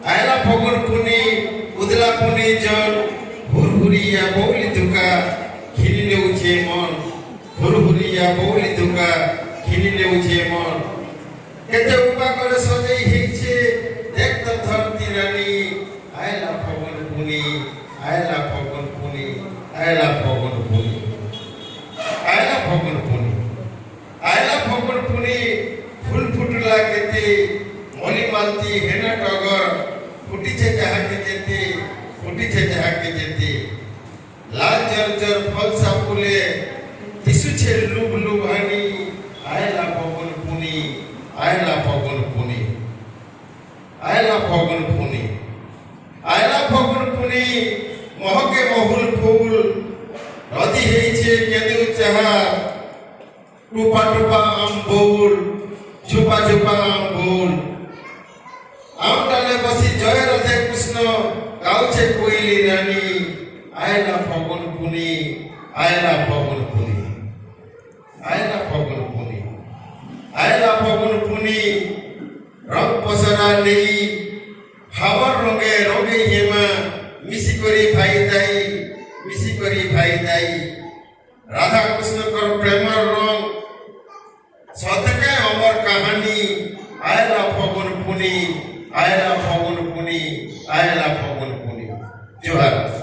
আয়লা ফগুন পুনি উদলা পুনি জন হুরহুরিয়া বৌলি দুকা খিলিলে উঠে মন হুরহুরিয়া বৌলি দুকা খিলিলে উঠে মন কেতে উপা করে সজাই হয়েছে দেখ তো ধরতি রানী আয়লা ফগুন পুনি আয়লা ফগুন পুনি আয়লা ফগুন পুনি আয়লা ফগুন পুনি আয়লা ফগুন পুনি ফুল ফুটলা কেতে মলি মালতি হেনা টগর ফুটিছে যাহাকে যেতে ফুটিছে যাহাকে যেতে লাল জর্জর ফলসা ফুলে দিশুছে লুব লুভানি আয়লা ফগুন পুনি আয়লা ফগুন পুনি আয়লা ফগুন পুনি আয়লা ফগুন পুনি মহকে মহুল ফুল নদী হয়েছে কেঁদেও চাহা টুপা টুপা আম্বুল ঝুপা ঝুপা আম্বুল আমটালে বসি জয় রাধে কৃষ্ণ গাউছে কোইলি রানী আয়লা ফগুন পুনি আয়লা ফগুন পুনি আয়লা ফগুন পুনি আয়লা ফগুন পুনি রং পসরা নেই হাওয়ার রঙে রঙে হেমা মিশি করি ভাই দাই মিশি করি ভাই দাই রাধা কৃষ্ণকর প্রেমর রং সতকে অমর কাহানি আয়লা ফগুন পুনি আয়লা ফগুন পুনি আয়লা ফগুন পুনি জোহার।